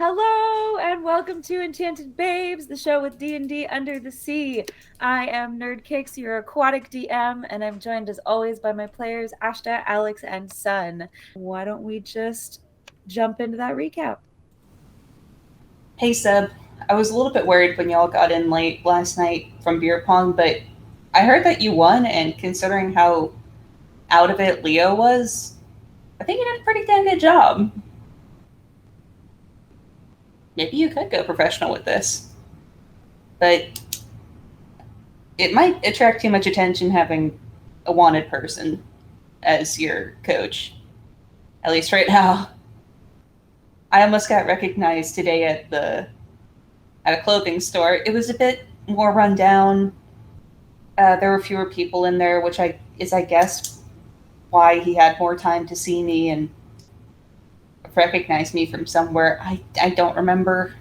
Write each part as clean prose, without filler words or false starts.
Hello and welcome to Enchanted Babes, the show with D&D under the sea. I am NerdKicks, your aquatic DM, and I'm joined as always by my players Ashta, Alex, and Sun. Why don't we just jump into that recap? Hey Seb, I was a little bit worried when y'all got in late last night from beer pong, but I heard that you won, and considering how out of it Leo was, I think you did a pretty damn good job. Maybe you could go professional with this. But it might attract too much attention having a wanted person as your coach. At least right now. I almost got recognized today at a clothing store. It was a bit more run down. There were fewer people in there, which is, I guess, why he had more time to see me and recognize me from somewhere. I don't remember.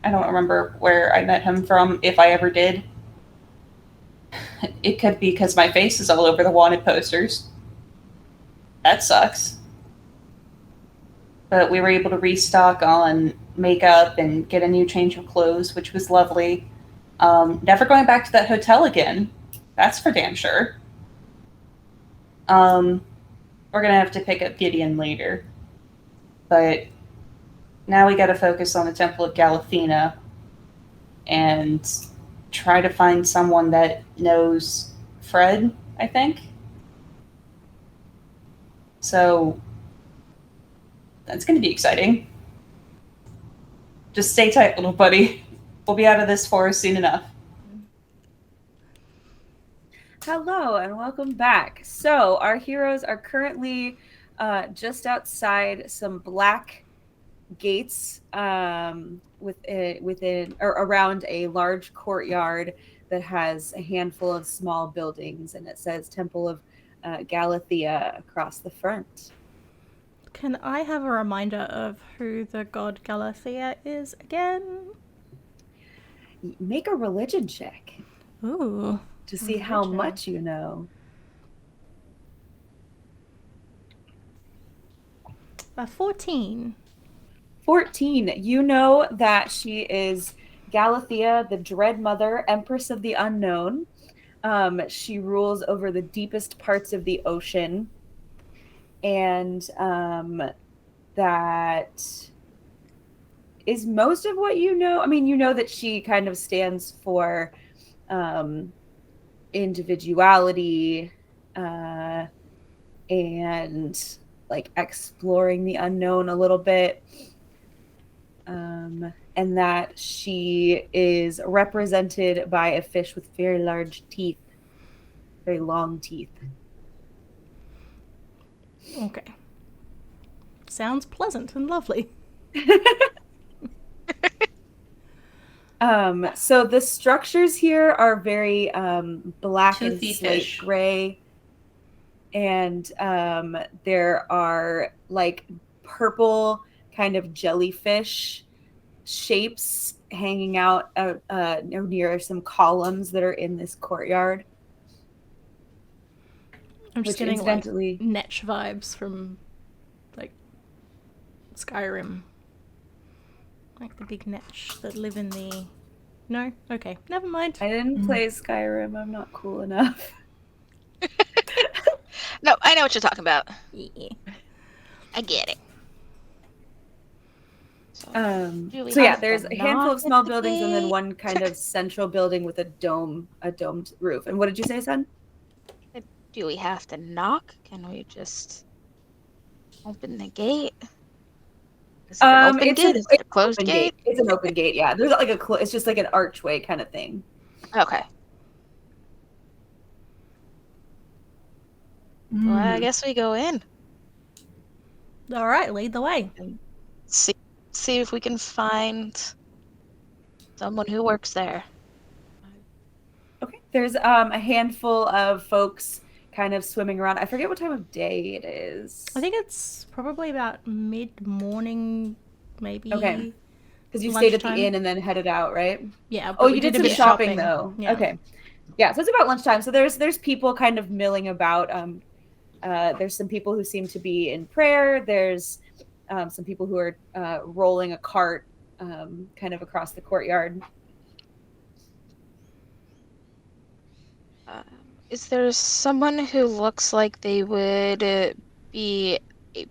I don't remember where I met him from, if I ever did. It could be because my face is all over the wanted posters. That sucks. But we were able to restock on makeup and get a new change of clothes, which was lovely. Never going back to that hotel again. That's for damn sure. We're going to have to pick up Gideon later. But now we got to focus on the Temple of Galathea and try to find someone that knows Fred, I think. So that's going to be exciting. Just stay tight, little buddy. We'll be out of this forest soon enough. Hello and welcome back. So our heroes are currently just outside some black gates within or around a large courtyard that has a handful of small buildings, and it says Temple of Galathea across the front. Can I have a reminder of who the god Galathea is again? Make a religion check. Ooh. To see how much you know. 14. 14. You know that she is Galathea, the Dread Mother, Empress of the Unknown. She rules over the deepest parts of the ocean. And that is most of what you know. I mean, you know that she kind of stands for individuality and like exploring the unknown a little bit. And that she is represented by a fish with very large teeth, very long teeth. Okay. Sounds pleasant and lovely. So the structures here are very black and slate gray. And there are like purple kind of jellyfish shapes hanging out near some columns that are in this courtyard. I'm just getting like Netch vibes from like Skyrim. Like the big Netch that live in the... No? Okay, never mind. I didn't play Skyrim. I'm not cool enough. No, I know what you're talking about. Yeah. I get it. So yeah, there's a handful of small buildings and then one kind of central building with a domed roof. And what did you say, son? Do we have to knock? Can we just open the gate? Is it an open gate? Is it a closed gate? It's an open gate, yeah. There's like it's just like an archway kind of thing. Okay. Well, I guess we go in. All right, lead the way. And see if we can find someone who works there. Okay. There's a handful of folks kind of swimming around. I forget what time of day it is. I think it's probably about mid-morning, maybe. Okay. Because you stayed at the inn and then headed out, right? Yeah. Oh, you did some shopping though. Yeah. Okay. Yeah, so it's about lunchtime. So there's people kind of milling about. There's some people who seem to be in prayer. There's some people who are rolling a cart kind of across the courtyard. Is there someone who looks like they would be a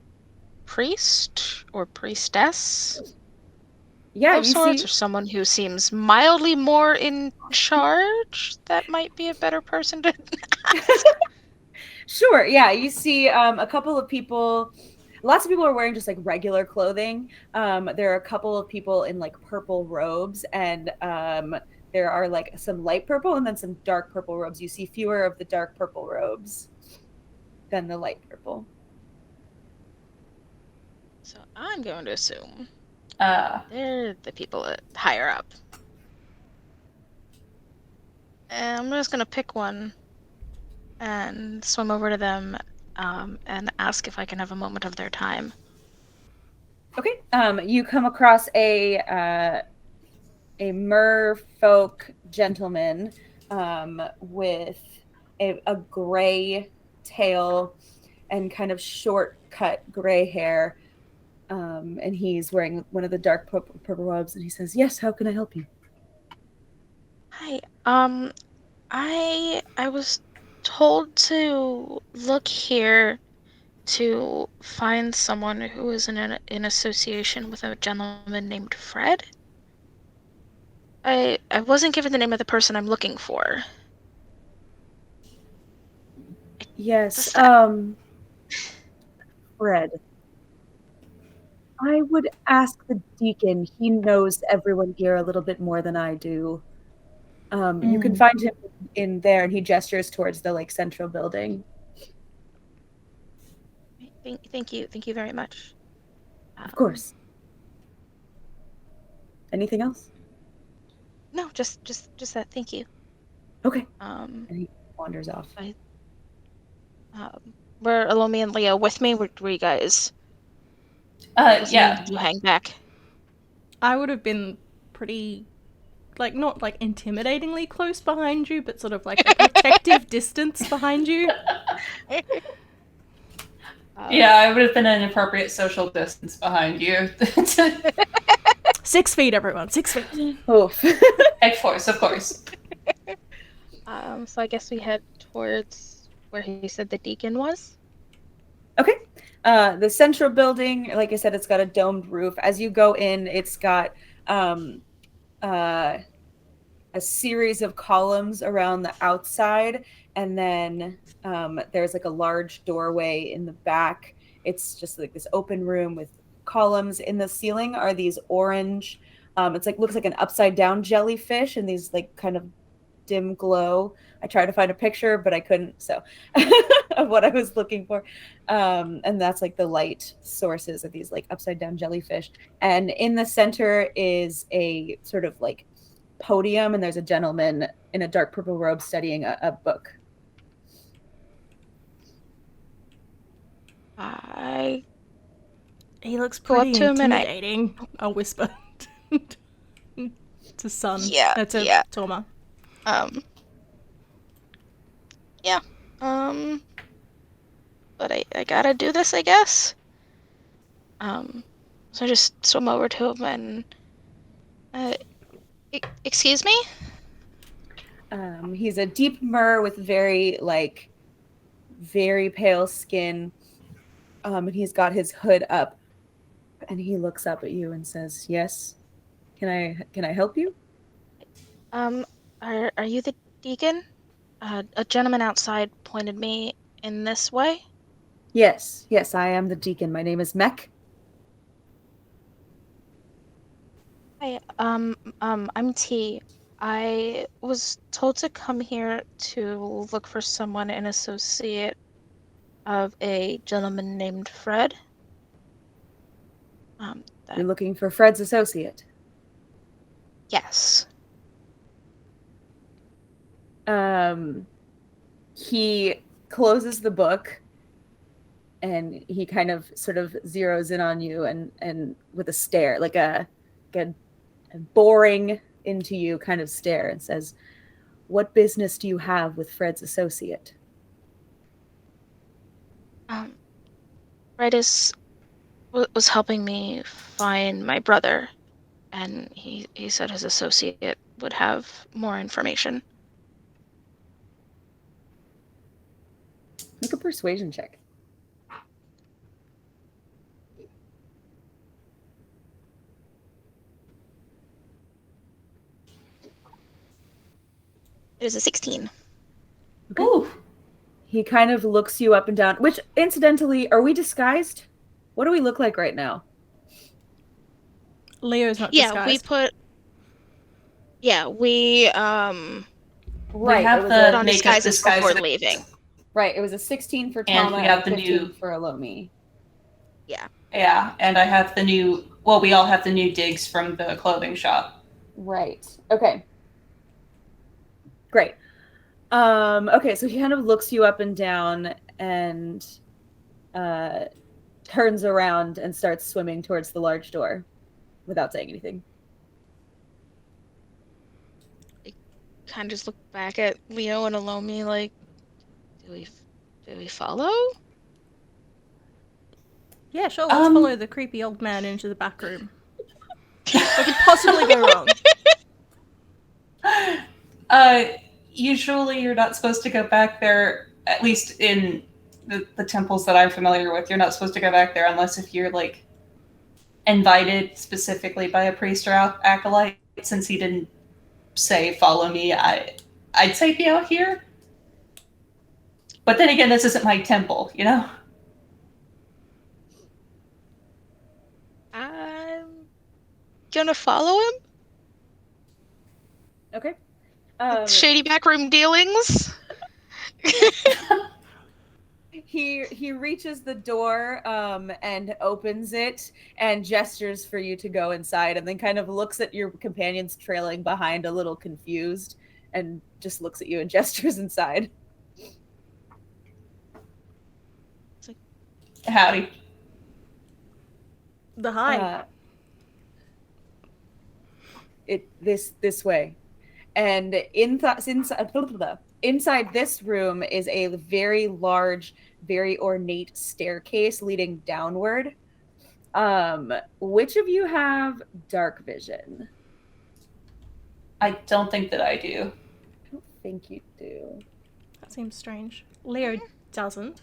priest or priestess? Yeah, Of sorts, or someone who seems mildly more in charge? That might be a better person to ask. Sure, yeah. You see a couple of people. Lots of people are wearing just like regular clothing. There are a couple of people in like purple robes, and there are like some light purple and then some dark purple robes. You see fewer of the dark purple robes than the light purple. So I'm going to assume they're the people higher up. And I'm just going to pick one and swim over to them and ask if I can have a moment of their time. Okay. You come across a merfolk gentleman with a gray tail and kind of short cut gray hair. And he's wearing one of the dark purple robes, and he says, "Yes, how can I help you?" Hi. I was told to look here to find someone who is in association with a gentleman named Fred. I wasn't given the name of the person I'm looking for. Yes, Fred. I would ask the deacon. He knows everyone here a little bit more than I do. You can find him in there, and he gestures towards the like central building. Thank you very much. Of course. Anything else? No, just that. Thank you. Okay. And he wanders off. Were Elomi and Leo with me? Were you guys? Yeah. Did you hang back? I would have been pretty, like, not like intimidatingly close behind you, but sort of like a protective distance behind you. Yeah, I would have been an appropriate social distance behind you. 6 feet, everyone. 6 feet. Oof. Of course. So I guess we head towards where he said the deacon was. Okay. The central building, like I said, it's got a domed roof. As you go in, it's got a series of columns around the outside, and then there's like a large doorway in the back. It's just like this open room with columns. In the ceiling are these orange, it's like looks like an upside down jellyfish, and these like kind of dim glow. I tried to find a picture, but I couldn't, so of what I was looking for. And that's like the light sources of these like upside down jellyfish. And in the center is a sort of like podium, and there's a gentleman in a dark purple robe studying a book. He looks pretty intimidating. I'll whisper to Sun. To Thauma. Yeah. But I gotta do this, I guess. So I just swim over to him and excuse me? He's a deep mer with very pale skin. And he's got his hood up, and he looks up at you and says, "Yes, can I help you?" Are you the deacon? A gentleman outside pointed me in this way. Yes, I am the deacon. My name is Mech. Hi, I'm T. I was told to come here to look for someone, an associate of a gentleman named Fred. You're looking for Fred's associate? Yes. He closes the book, and he kind of sort of zeroes in on you and with a stare, like a boring into you kind of stare, and says, "What business do you have with Fred's associate?" Fred was helping me find my brother, and he said his associate would have more information. Make a persuasion check. It is a 16. Okay. Ooh. He kind of looks you up and down, which, incidentally, are we disguised? What do we look like right now? Leo's not Yeah, disguised. we put... Yeah, we, Right. We have it was the on makeup disguises before leaving. Right, it was a 16 for And Thauma we have and the 15 new- for Elomi. Yeah. Yeah, and I have the new... Well, we all have the new digs from the clothing shop. Right. Okay. Great. Okay, so he kind of looks you up and down and turns around and starts swimming towards the large door without saying anything. I kind of just look back at Leo and Elomi like, do we follow? Yeah, sure, let's follow the creepy old man into the back room. What could possibly go wrong? Usually you're not supposed to go back there, at least in the temples that I'm familiar with. You're not supposed to go back there unless if you're, like, invited specifically by a priest or acolyte. Since he didn't say, follow me, I'd say be out here. But then again, this isn't my temple, you know? I'm gonna follow him? Okay. Shady backroom dealings? He reaches the door and opens it and gestures for you to go inside, and then kind of looks at your companions trailing behind a little confused and just looks at you and gestures inside. Howdy. The high. This way. And inside this room is a very large, very ornate staircase leading downward. Which of you have dark vision? I don't think that I do. I don't think you do. That seems strange. Leo doesn't.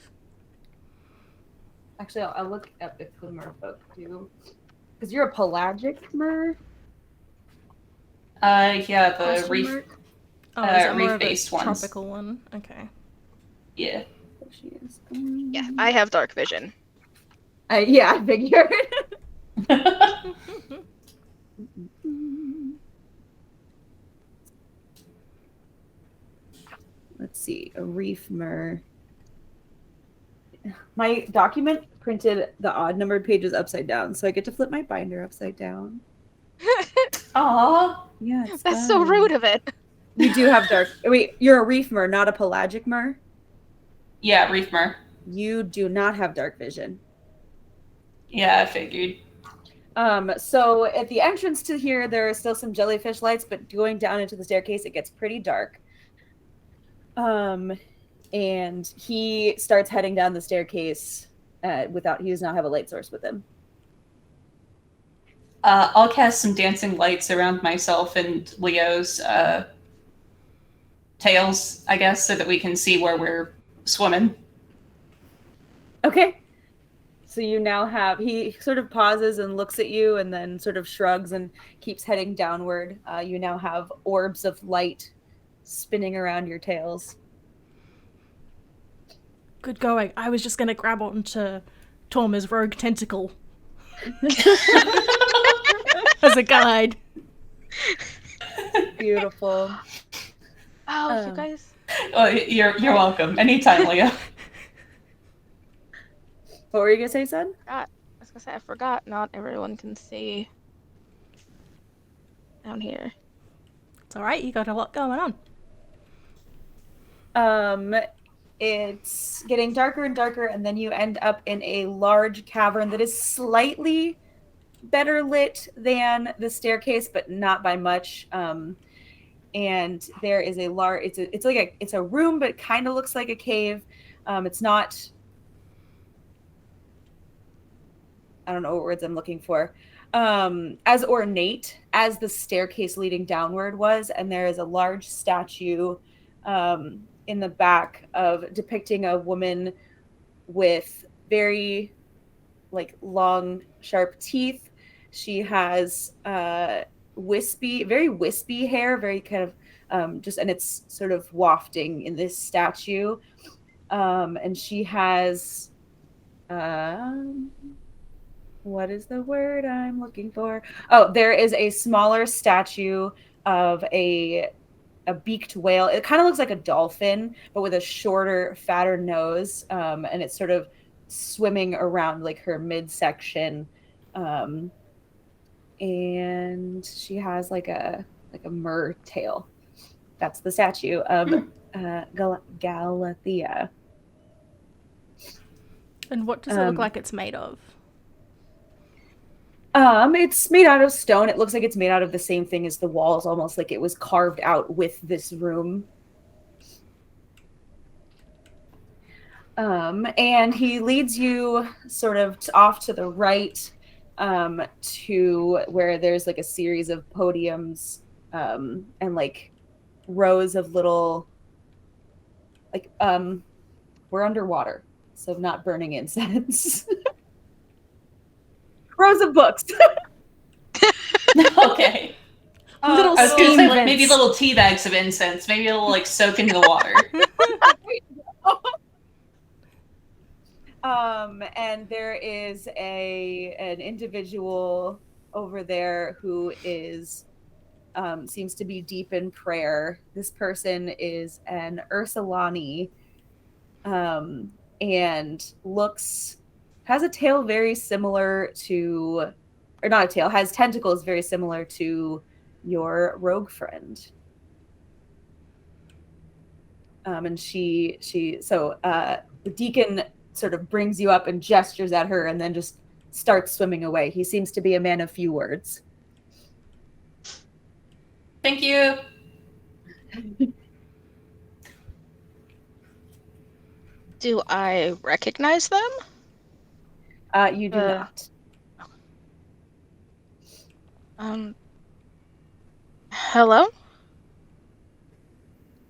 Actually, I'll look up if the merfolk do. Because you're a pelagic mer? Yeah, the Question reef... mark? Oh, is that more of a reef-based ones. tropical one? Okay. Yeah. There she is. Yeah, I have dark vision. Yeah, I figured. Let's see, a reef mer. My document printed the odd numbered pages upside down, so I get to flip my binder upside down. Aww. Yeah, it's That's so fun. rude of it. You do have dark. Wait, you're a reef mer, not a pelagic mer? Yeah, reef mer. You do not have dark vision. Yeah, I figured. So at the entrance to here, there are still some jellyfish lights, but going down into the staircase, it gets pretty dark. And he starts heading down the staircase he does not have a light source with him. I'll cast some dancing lights around myself and Leo's tails, I guess, so that we can see where we're swimming. Okay. So you now have, he sort of pauses and looks at you and then sort of shrugs and keeps heading downward. You now have orbs of light spinning around your tails. Good going. I was just going to grab onto Thauma's rogue tentacle as a guide. Beautiful. Oh, you guys. Oh, you're welcome. Anytime, Leo. What were you going to say, son? I was gonna say, I forgot not everyone can see down here. It's alright, you got a lot going on. It's getting darker and darker, and then you end up in a large cavern that is slightly better lit than the staircase, but not by much. And there is a large. It's a room, but it kind of looks like a cave. It's not. I don't know what words I'm looking for. As ornate as the staircase leading downward was, and there is a large statue in the back of depicting a woman with very like long, sharp teeth. She has very wispy hair, very kind of and it's sort of wafting in this statue. And she has what is the word I'm looking for? Oh, there is a smaller statue of a beaked whale. It kind of looks like a dolphin, but with a shorter, fatter nose, and it's sort of swimming around like her midsection. And she has like a mer tail. That's the statue of Galathea. And what does it look like it's made of? It's made out of stone. It looks like it's made out of the same thing as the walls, almost like it was carved out with this room. And he leads you sort of off to the right, to where there's like a series of podiums, and like rows of little, like, we're underwater, so not burning incense. Rows of books. Okay. Little I was going to say vents. maybe little tea bags of incense. Maybe it'll like soak into the water. And there is an individual over there who is seems to be deep in prayer. This person is an Ursalani, and has a tail very similar to, or not a tail, has tentacles very similar to your rogue friend. And the deacon sort of brings you up and gestures at her and then just starts swimming away. He seems to be a man of few words. Thank you. Do I recognize them? You do not. Hello?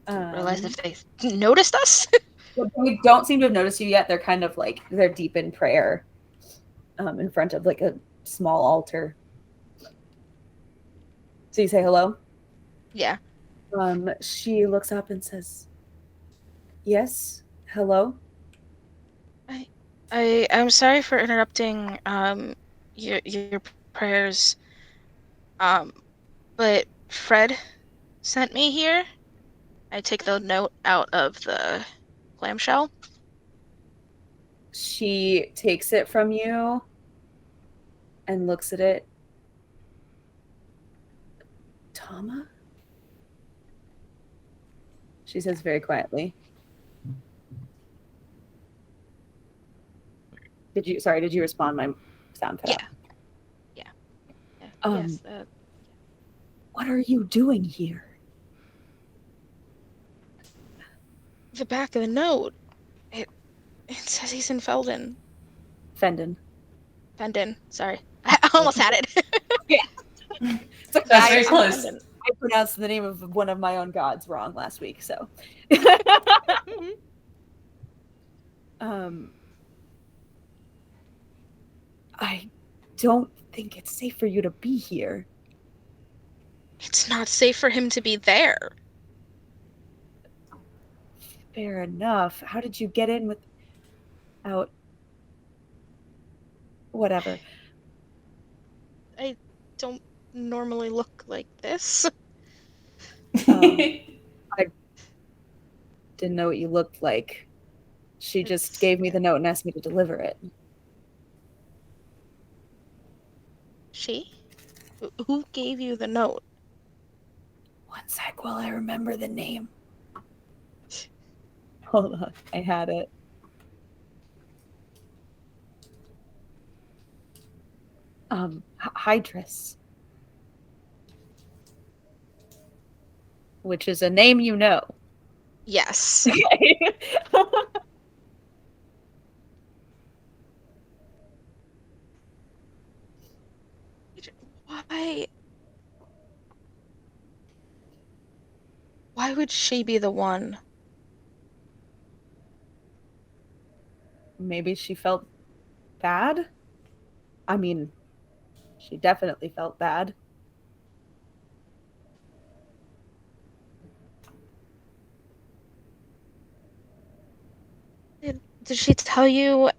Realize if they noticed us? They don't seem to have noticed you yet. They're kind of like, they're deep in prayer, in front of like a small altar. So you say hello? Yeah. She looks up and says, "Yes, hello." I'm sorry for interrupting your prayers. But Fred sent me here. I take the note out of the clamshell. She takes it from you and looks at it. Thauma? She says very quietly. Did you respond? My sound cut out. Yeah. Yes. Yes. What are you doing here? The back of the note. It says he's in Fendon. Fendon. Sorry. I almost had it. Yeah. That's very close. I pronounced the name of one of my own gods wrong last week, so. I don't think it's safe for you to be here. It's not safe for him to be there. Fair enough. How did you get in without... Whatever. I don't normally look like this. I didn't know what you looked like. She just gave me the note and asked me to deliver it. She? Who gave you the note? One sec while I remember the name. Hold on, I had it. Hydrus. Which is a name you know. Yes. Okay. Why would she be the one? Maybe she felt bad? I mean, she definitely felt bad. Did she tell you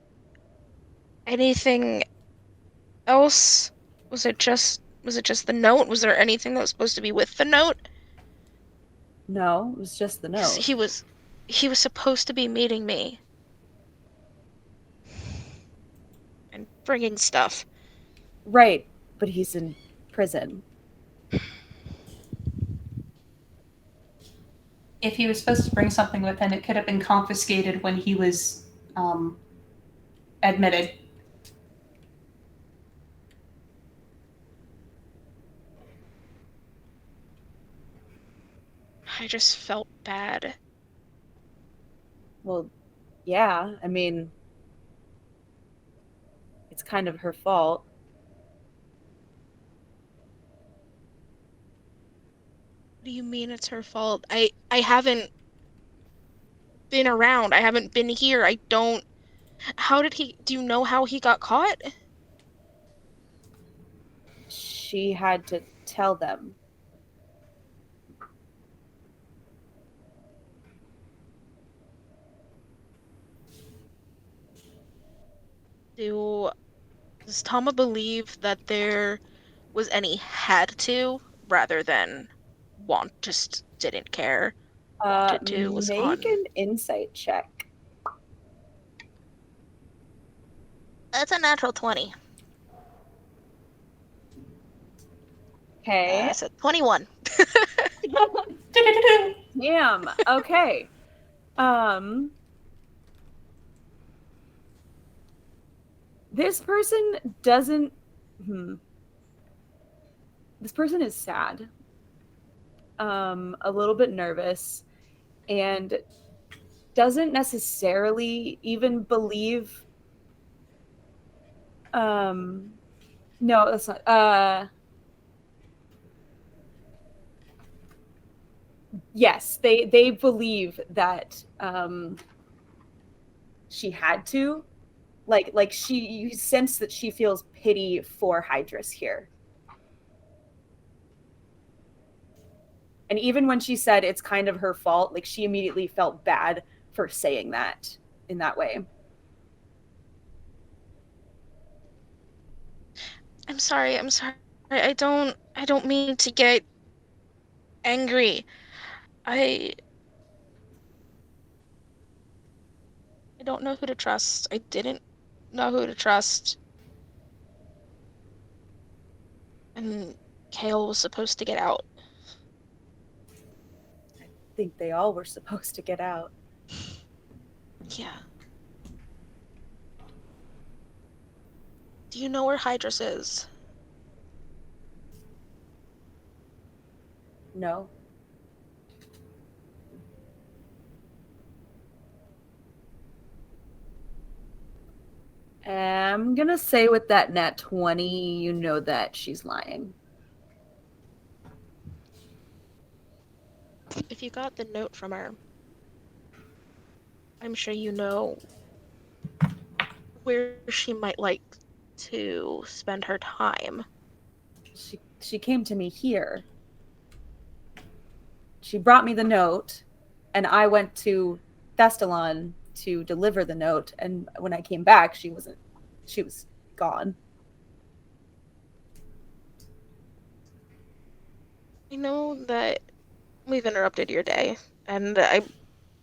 anything else? Was it just the note? Was there anything that was supposed to be with the note? No, it was just the 'Cause note. he was supposed to be meeting me and bringing stuff. Right, but he's in prison. If he was supposed to bring something with him, it could have been confiscated when he was admitted. I just felt bad. Well, yeah, I mean, it's kind of her fault. What do you mean it's her fault? I haven't been around. I haven't been here. I don't. Do you know how he got caught? She had to tell them. Does Thauma believe that there was any had to rather than just didn't care, wanted to, was Make on? an insight check. That's a natural 20. Okay. I said 21. Damn. Okay. This person doesn't. This person is sad. A little bit nervous, and doesn't necessarily even believe. No, that's not. Yes, they believe that she had to, like you sense that she feels pity for Hydrus here. And even when she said it's kind of her fault, like she immediately felt bad for saying that in that way. I'm sorry. I don't mean to get angry. I I don't know who to trust. I didn't know who to trust. And Kale was supposed to get out. I think they all were supposed to get out. Yeah. Do you know where Hydrus is? No. I'm gonna say with that nat 20, you know that she's lying. If you got the note from her, I'm sure you know where she might like to spend her time. She came to me here. She brought me the note, and I went to Thestalon to deliver the note, and when I came back, she was gone. I know that we've interrupted your day, and I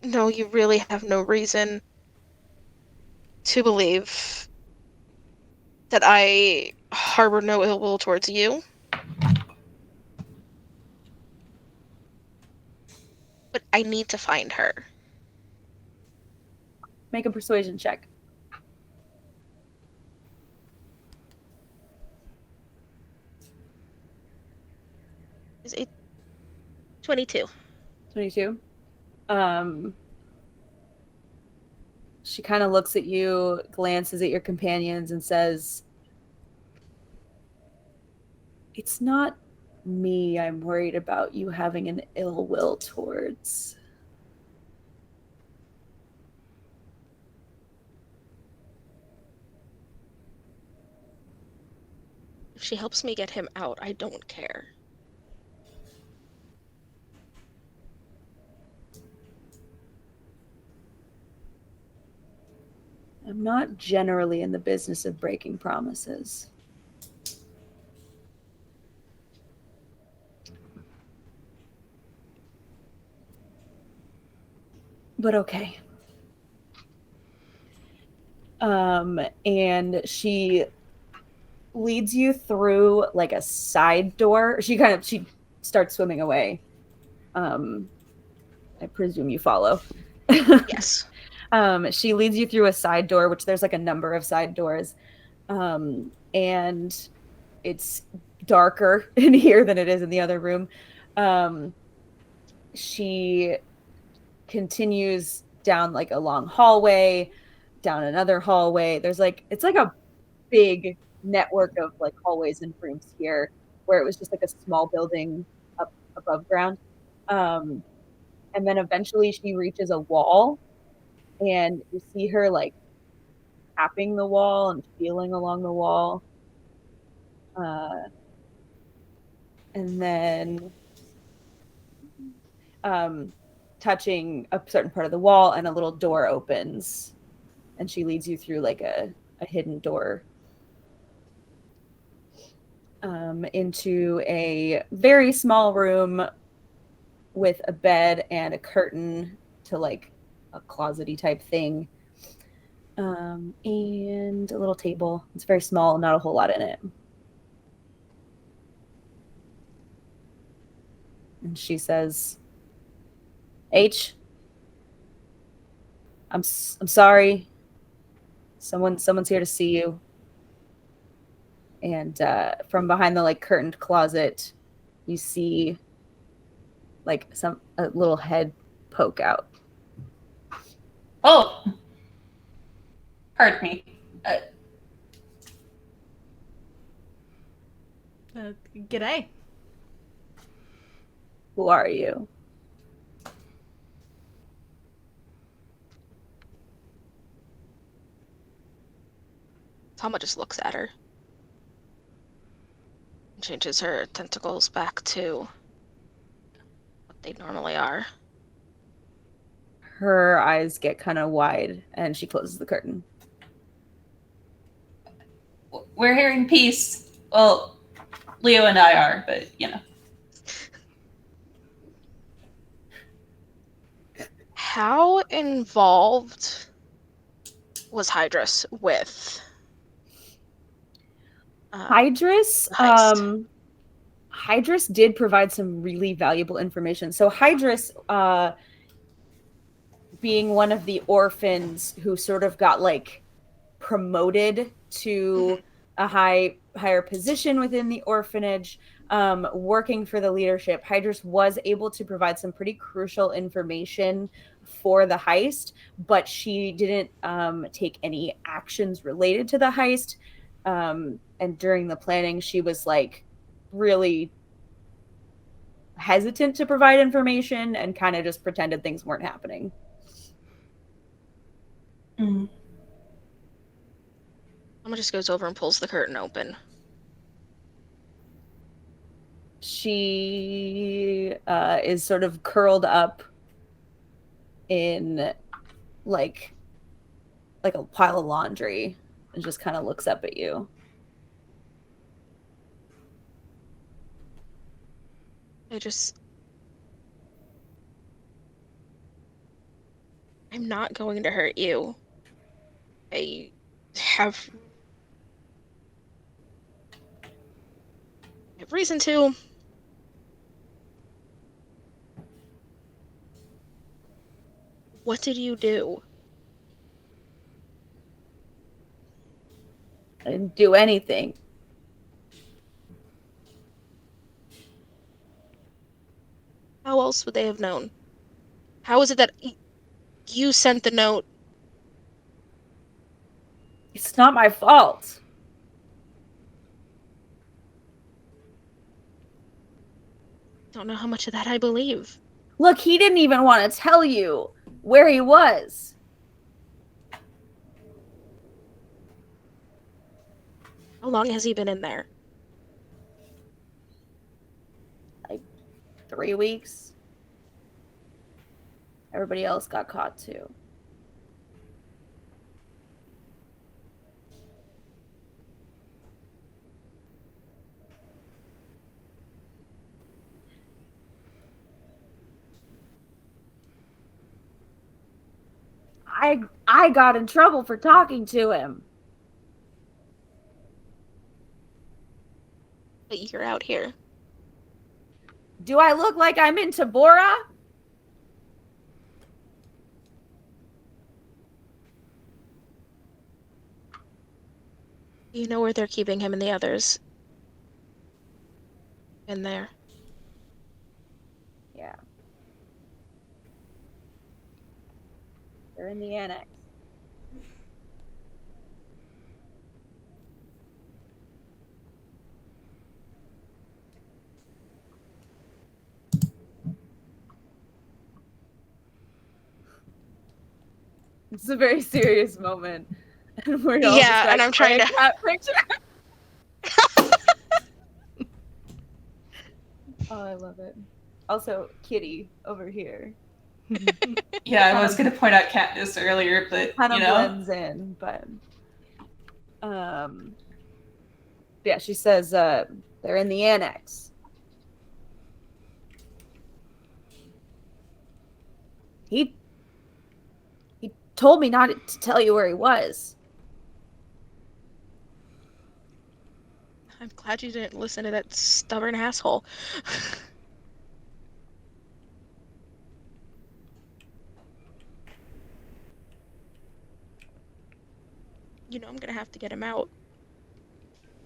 know you really have no reason to believe that I harbor no ill will towards you. But I need to find her. Make a persuasion check. Is it 22? 22. She kind of looks at you, glances at your companions, and says, "It's not me I'm worried about you having an ill will towards. If she helps me get him out, I don't care. I'm not generally in the business of breaking promises. But okay. And she leads you through like a side door. She starts swimming away. I presume you follow. Yes. She leads you through a side door, which there's like a number of side doors. And it's darker in here than it is in the other room. She continues down like a long hallway, down another hallway. It's like a big network of like hallways and rooms here, where it was just like a small building up above ground. And then eventually she reaches a wall, and you see her like tapping the wall and feeling along the wall. And then touching a certain part of the wall, and a little door opens, and she leads you through like a hidden door into a very small room with a bed and a curtain to like a closet-y type thing, and a little table. It's very small, not a whole lot in it. And she says, "H, I'm sorry. Someone's here to see you." And from behind the like curtained closet, you see like a little head poke out. Oh, pardon me. G'day. Who are you? Thauma just looks at her. And changes her tentacles back to what they normally are. Her eyes get kind of wide, and she closes the curtain. We're here in peace. Well, Leo and I are, but you know. How involved was Hydrus with Hydrus? Hydrus did provide some really valuable information. So Hydrus, being one of the orphans who sort of got like promoted to a higher position within the orphanage, working for the leadership, Hydrus was able to provide some pretty crucial information for the heist, but she didn't take any actions related to the heist. And during the planning, she was like really hesitant to provide information and kind of just pretended things weren't happening. Mm. Thauma just goes over and pulls the curtain open. She is sort of curled up in like a pile of laundry and just kind of looks up at you. I'm not going to hurt you. I have reason to. What did you do? I didn't do anything. How else would they have known? How is it that you sent the note? It's not my fault. Don't know how much of that I believe. Look, he didn't even want to tell you where he was. How long has he been in there? Like 3 weeks. Everybody else got caught too. I got in trouble for talking to him. But you're out here. Do I look like I'm in Tabora? You know where they're keeping him and the others? In there. Yeah. They're in the annex. It's a very serious moment. And we're all Yeah, and I'm trying to cat picture. Oh, I love it. Also, Kitty over here. Yeah, I was going to point out Katniss earlier, but kind of blends in, but yeah, she says they're in the annex. He told me not to tell you where he was. I'm glad you didn't listen to that stubborn asshole. You know I'm gonna have to get him out.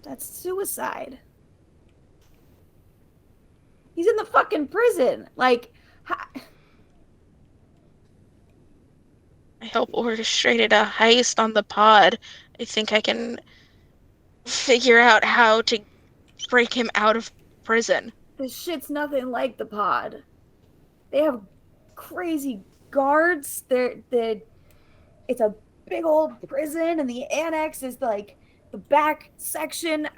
That's suicide. He's in the fucking prison. Like, I help orchestrated a heist on the pod. I think I can figure out how to break him out of prison. this shit's nothing like the pod. They have crazy guards. It's a big old prison, and the annex is like the back section.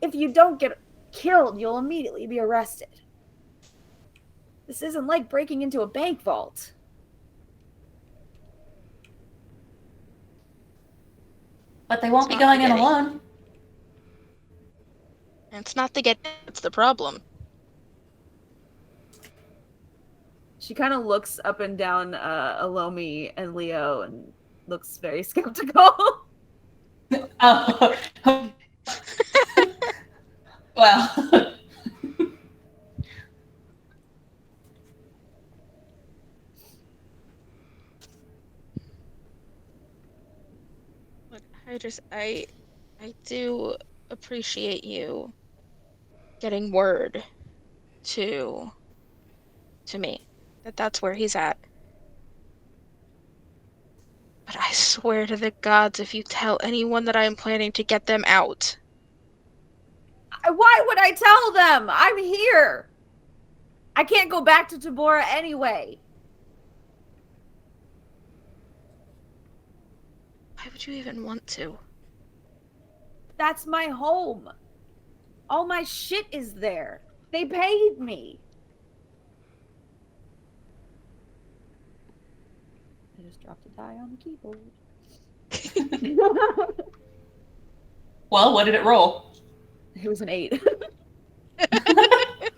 If you don't get killed, you'll immediately be arrested. This isn't like breaking into a bank vault. But they won't be going in alone. It's not the get, it's the problem. She kind of looks up and down Elomi and Leo and looks very skeptical. Oh. Well. Look, I do appreciate you getting word to me that that's where he's at. But I swear to the gods, if you tell anyone that I am planning to get them out. Why would I tell them? I'm here. I can't go back to Tabora anyway. Why would you even want to? That's my home. All my shit is there. They paid me. I just dropped a die on the keyboard. Well, what did it roll? It was an 8. I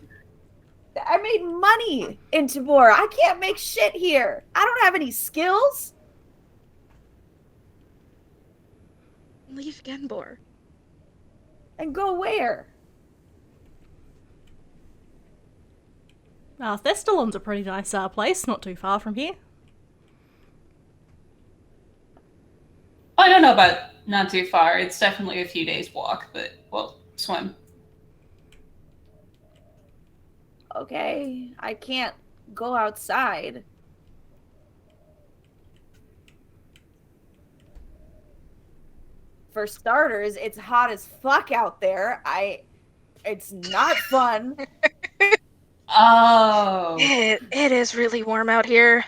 made money in Tabora. I can't make shit here. I don't have any skills. Leave Genbor. And go where? Thestalon's a pretty nice place, not too far from here. I don't know about not too far. It's definitely a few days walk, but, well, swim. Okay, I can't go outside. For starters, it's hot as fuck out there. It's not fun. Oh. It is really warm out here.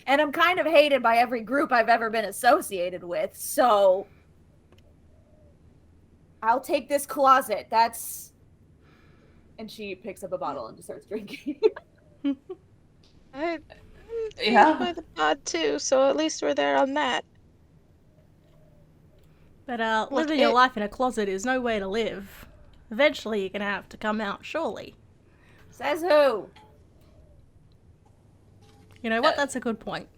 And I'm kind of hated by every group I've ever been associated with, so I'll take this closet. That's... And she picks up a bottle and just starts drinking. I'm Yeah. by the pod too, so at least we're there on that. But living your life in a closet is no way to live. Eventually you're gonna have to come out, surely. Says who? You know what? That's a good point.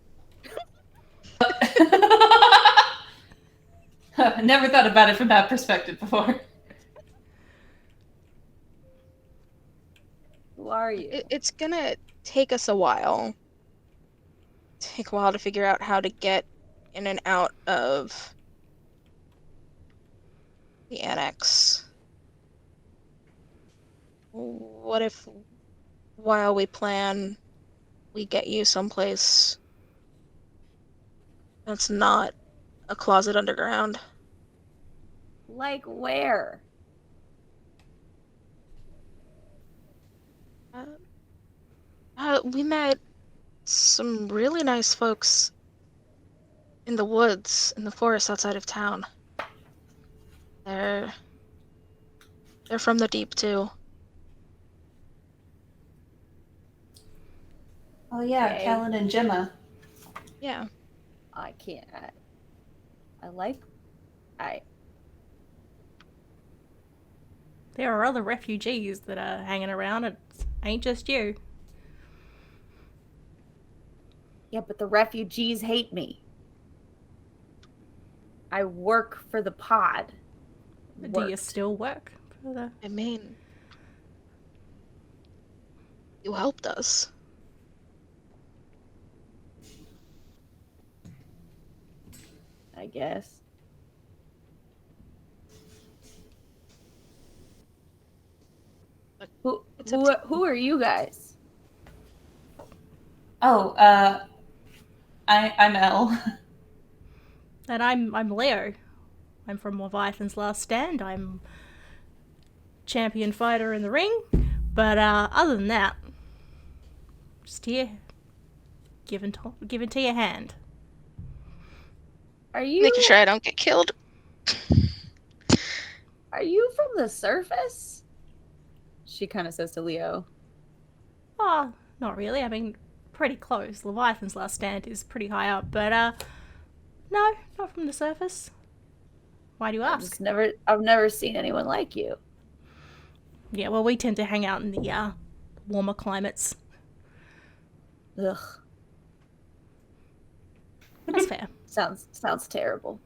Never thought about it from that perspective before. Who are you? It's gonna take us a while. Take a while to figure out how to get in and out of the annex. What if, while we plan, we get you someplace that's not a closet underground? Like where? We met some really nice folks in the woods, in the forest outside of town. They're from the deep too. Oh yeah, Okay. Kellen and Gemma. Yeah. I can't. There are other refugees that are hanging around. It ain't just you. Yeah, but the refugees hate me. I work for the pod. Do you still work for the... I mean, you helped us. I guess. Who are you guys? Oh, I'm Elle. And I'm Leo. I'm from Leviathan's Last Stand. I'm champion fighter in the ring. But other than that, just here, giving to your hand. Are you Making sure I don't get killed. Are you from the surface? She kind of says to Leo. Oh, not really. I mean, pretty close. Leviathan's Last Stand is pretty high up, but no, not from the surface. Why do you ask? I've never seen anyone like you. Yeah, well, we tend to hang out in the warmer climates. Ugh. That's fair. Sounds terrible.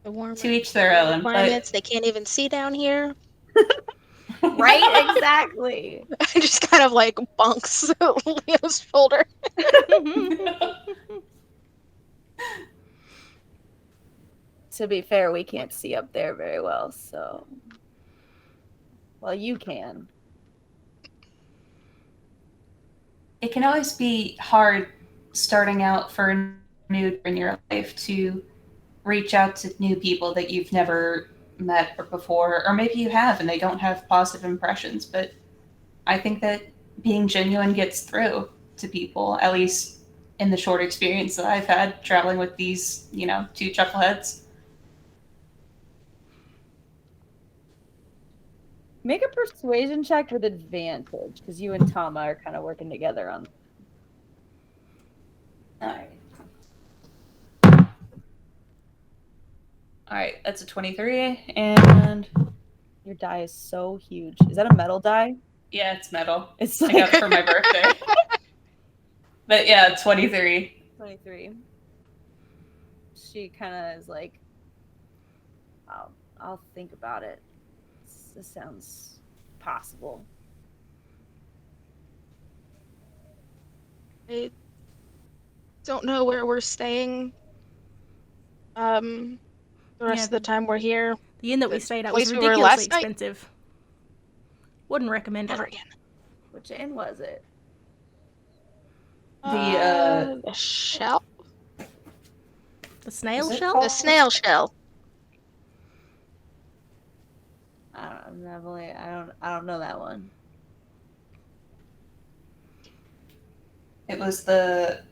The warm To each their own. climates, they can't even see down here. Right? Exactly. I just kind of like bonks Leo's shoulder. To be fair, we can't see up there very well, so... Well, you can. It can always be hard starting out for a new in your life to reach out to new people that you've never met before, or maybe you have and they don't have positive impressions, but I think that being genuine gets through to people, at least in the short experience that I've had traveling with these, two chuckleheads. Make a persuasion check with advantage, because you and Thauma are kind of working together on... Alright, that's a 23, and... Your die is so huge. Is that a metal die? Yeah, it's metal. It's I got it for my birthday. But yeah, 23. 23. She kind of is like, I'll think about it. This sounds possible. I don't know where we're staying. The rest of the time we're here. The inn that we stayed at place was we were ridiculously last night? expensive. Wouldn't recommend Never it. again. Which inn was it? The shell? The snail Is it shell? called- The snail shell. I don't know that one. It was the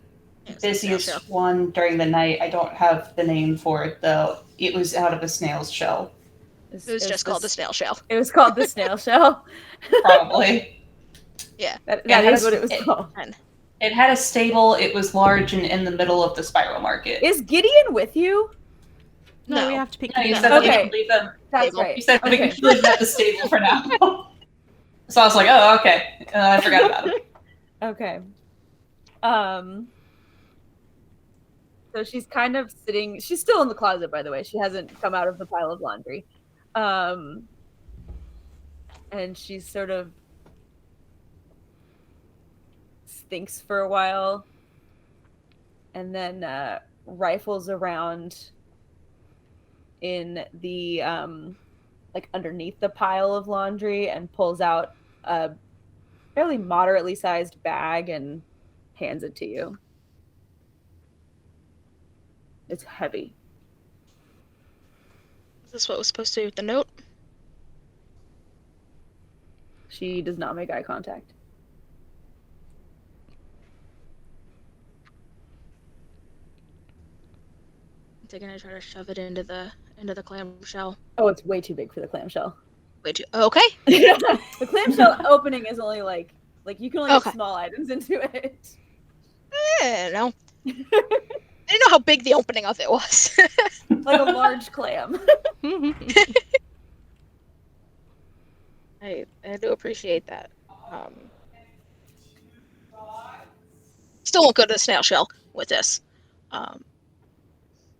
It's the snail shell. busiest one during the night. I don't have the name for it though. It was out of a snail's shell. It was just called the snail shell. It was called the snail shell. Probably. Yeah. That is what it was called. It had a stable. It was large and in the middle of the spiral market. Is Gideon with you? No, we have to pick No, you them said up. that we Okay. can leave them. That's right. You said we Okay. can leave them at the stable for now. So I was like, oh, okay. I forgot about it. Okay. So she's kind of sitting. She's still in the closet, by the way. She hasn't come out of the pile of laundry. And she's sort of thinks for a while, and then rifles around in the like underneath the pile of laundry and pulls out a fairly moderately sized bag and hands it to you. It's heavy. Is this what was supposed to be with the note? She does not make eye contact. They're gonna try to shove it into the clamshell. Oh, it's way too big for the clamshell. Way too. Okay. The clamshell opening is only like you can only Okay. get small items into it. I don't know. I didn't know how big the opening of it was. Like a large clam. I do appreciate that. Still won't go to the snail shell with this.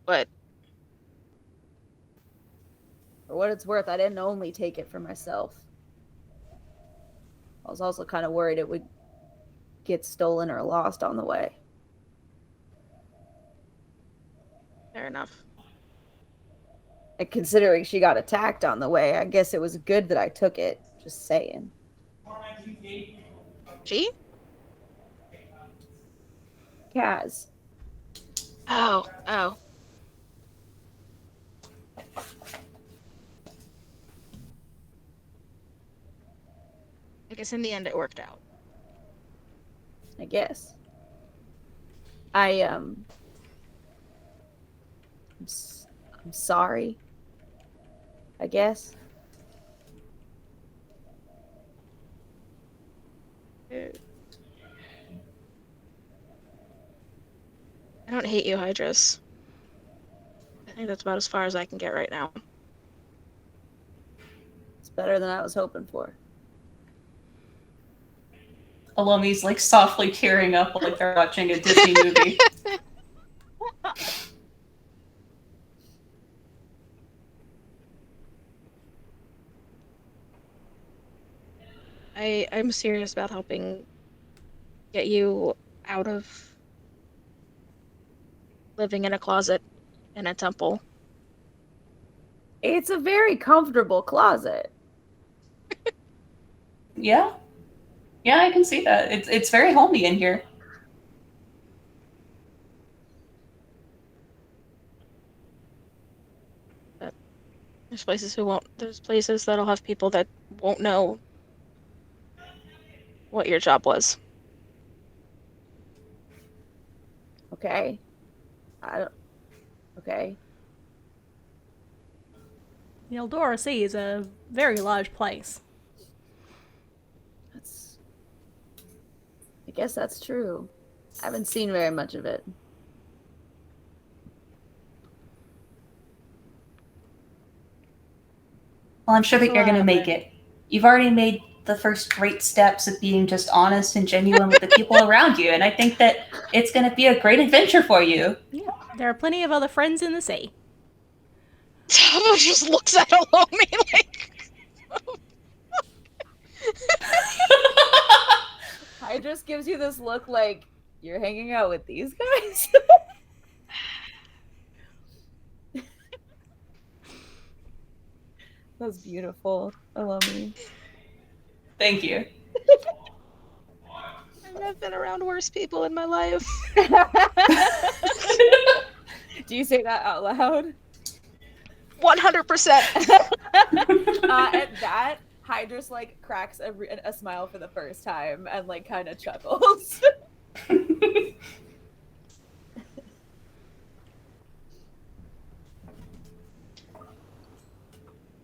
But For what it's worth, I didn't only take it for myself. I was also kind of worried it would get stolen or lost on the way. fair enough. And considering she got attacked on the way, I guess it was good that I took it. Just saying. She? Kaz. Oh. I guess in the end it worked out. I guess. I'm sorry. I guess. I don't hate you, Hydras. I think that's about as far as I can get right now. It's better than I was hoping for. Elomi's like softly tearing up like they're watching a Disney movie. I'm serious about helping get you out of living in a closet in a temple. It's a very comfortable closet. Yeah, I can see that. It's very homey in here. But there's places that'll have people that won't know what your job was. Okay. Okay. The Eldora Sea is a very large place. I guess that's true. I haven't seen very much of it. Well, I'm sure that you're going to make it. You've already made the first great steps of being just honest and genuine with the people around you, and I think that it's going to be a great adventure for you. Yeah, there are plenty of other friends in the sea. Thauma just looks at Elomi like... Hydras gives you this look like, you're hanging out with these guys? That's beautiful. Elomi. Thank you. I've been around worse people in my life. Do you say that out loud? 100%. At that, Hydra's like cracks a smile for the first time and like kind of chuckles.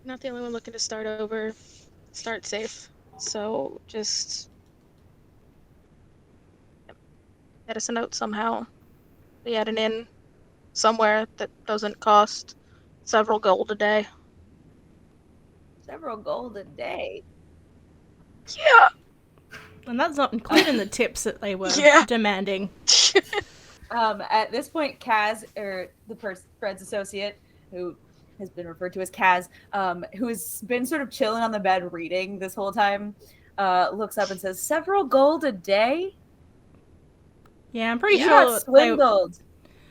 Not the only one looking to start over. Start safe. So just get us a note somehow. We add an inn somewhere that doesn't cost several gold a day. Several gold a day. Yeah. And that's not including the tips that they were demanding. At this point, Kaz, or Fred's associate, who has been referred to as Kaz, who has been sort of chilling on the bed reading this whole time, looks up and says, "Several gold a day? Yeah, I'm pretty You're sure not swindled.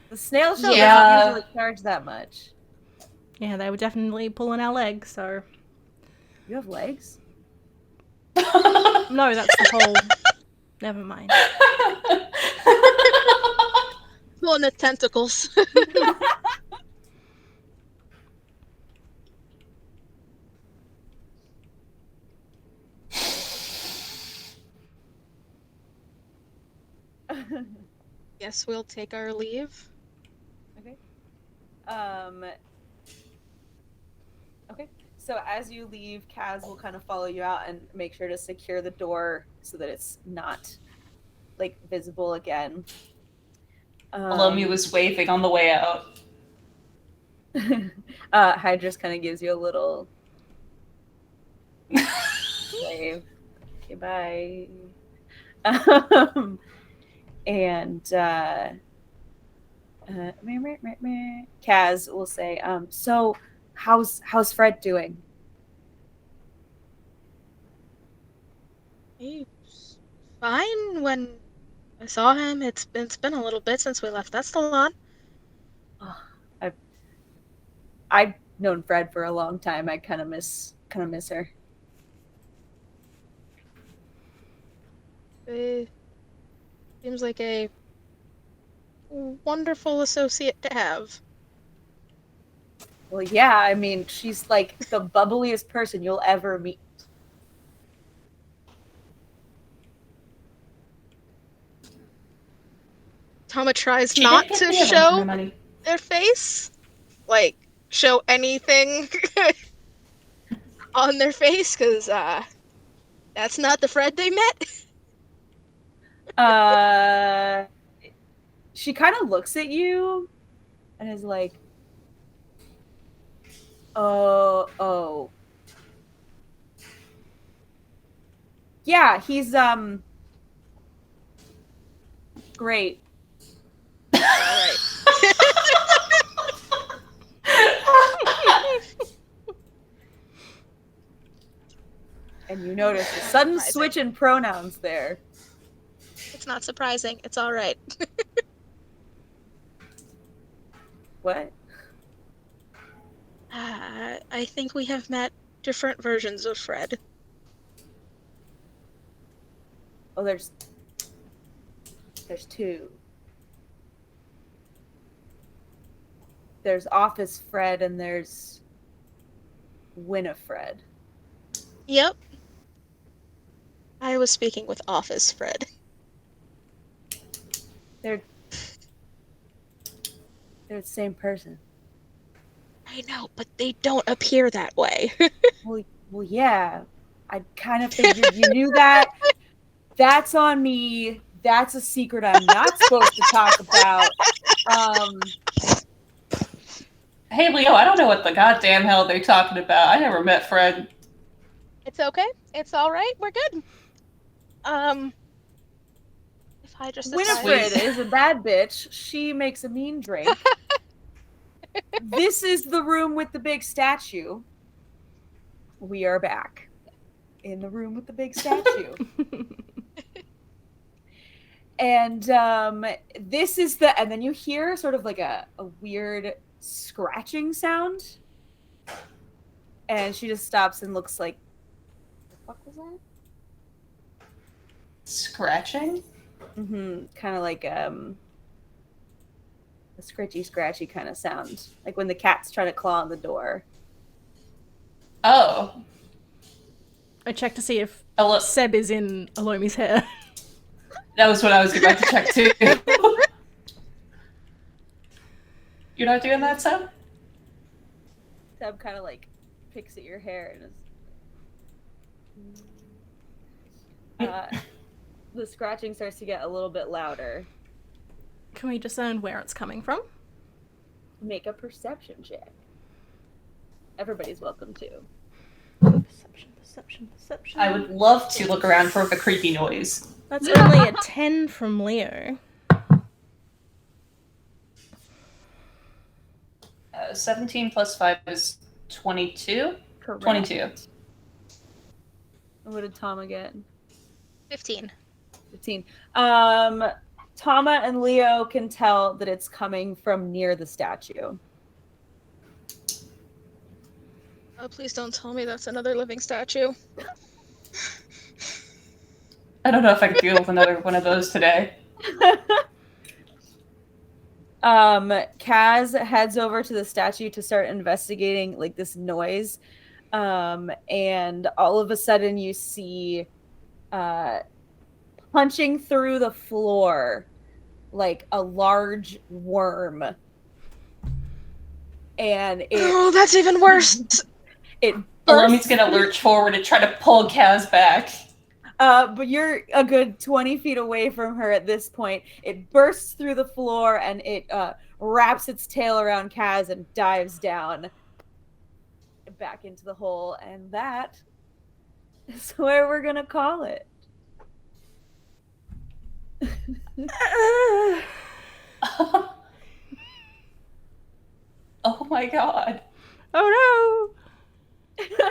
The snail shell doesn't usually charge that much." Yeah, they were definitely pulling our legs, so... You have legs? No, that's the whole... Never mind. Pulling the tentacles. Guess we'll take our leave. Okay. Okay. So as you leave, Kaz will kind of follow you out and make sure to secure the door so that it's not like visible again. Elomi was waving on the way out. Hydra's kind of gives you a little wave. Okay, bye. And Kaz will say, "So, how's Fred doing?" He's fine. When I saw him, it's been a little bit since we left Estalon. Oh, I've known Fred for a long time. I kind of miss her. Seems like a wonderful associate to have. Well, yeah, I mean, she's like the bubbliest person you'll ever meet. Thauma tries not to show their face. Like, show anything on their face, because that's not the Fred they met. She kind of looks at you and is like, oh. Yeah, he's, great. All right. And you notice a sudden switch in pronouns there. It's not surprising. It's all right. What? I think we have met different versions of Fred. Oh, there's two. There's Office Fred and there's Winifred. Yep. I was speaking with Office Fred. They're the same person. I know, but they don't appear that way. Well, yeah. I kind of figured you knew that. That's on me. That's a secret I'm not supposed to talk about. Hey, Leo, I don't know what the goddamn hell they're talking about. I never met Fred. It's okay. It's all right. We're good. If I just Winifred is a bad bitch. She makes a mean drink. This is the room with the big statue. We are back in the room with the big statue. And this is and then you hear sort of like a weird scratching sound. And she just stops and looks like, what the fuck was that? Scratching? Kind of like a scritchy, scratchy kind of sound, like when the cat's trying to claw on the door. Oh. I checked to see if Seb is in Elomi's hair. That was what I was about to check too. You're not doing that, Seb? Seb kind of like picks at your hair and the scratching starts to get a little bit louder. Can we discern where it's coming from? Make a perception check. Everybody's welcome to. Perception. I would love to look around for the creepy noise. That's only a 10 from Leo. 17 plus 5 is 22? Correct. 22. And what did Thauma get? 15. 15. Thauma and Leo can tell that it's coming from near the statue. Oh, please don't tell me that's another living statue. I don't know if I can deal with another one of those today. Kaz heads over to the statue to start investigating like this noise. And all of a sudden you see punching through the floor like a large worm. And oh, that's even worse. Elomi's gonna lurch forward and try to pull Kaz back. But you're a good 20 feet away from her at this point. It bursts through the floor and it wraps its tail around Kaz and dives down back into the hole. And that is where we're going to call it. Oh my god. Oh no!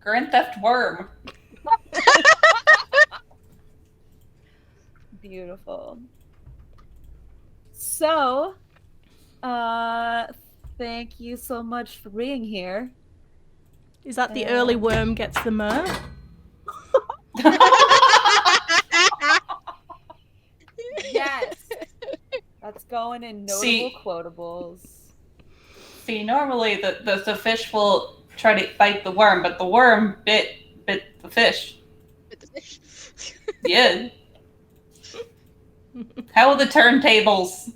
Grand Theft Worm. Beautiful. So, thank you so much for being here. Is that the early worm gets the myrrh? Yes. That's going in notable quotables. See, normally the fish will try to bite the worm, but the worm bit the fish. Bit the fish? Yeah. How are the turntables?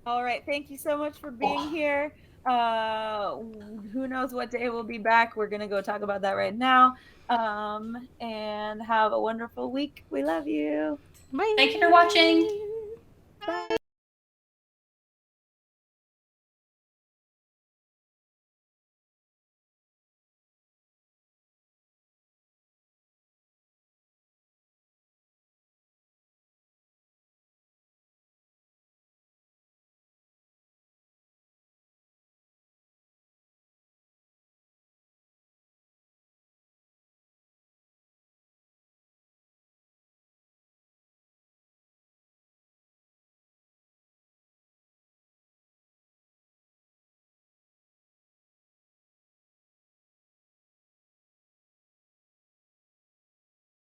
All right. Thank you so much for being here. Who knows what day we'll be back. We're going to go talk about that right now. And have a wonderful week. We love you. Bye. Thank you for watching. Bye.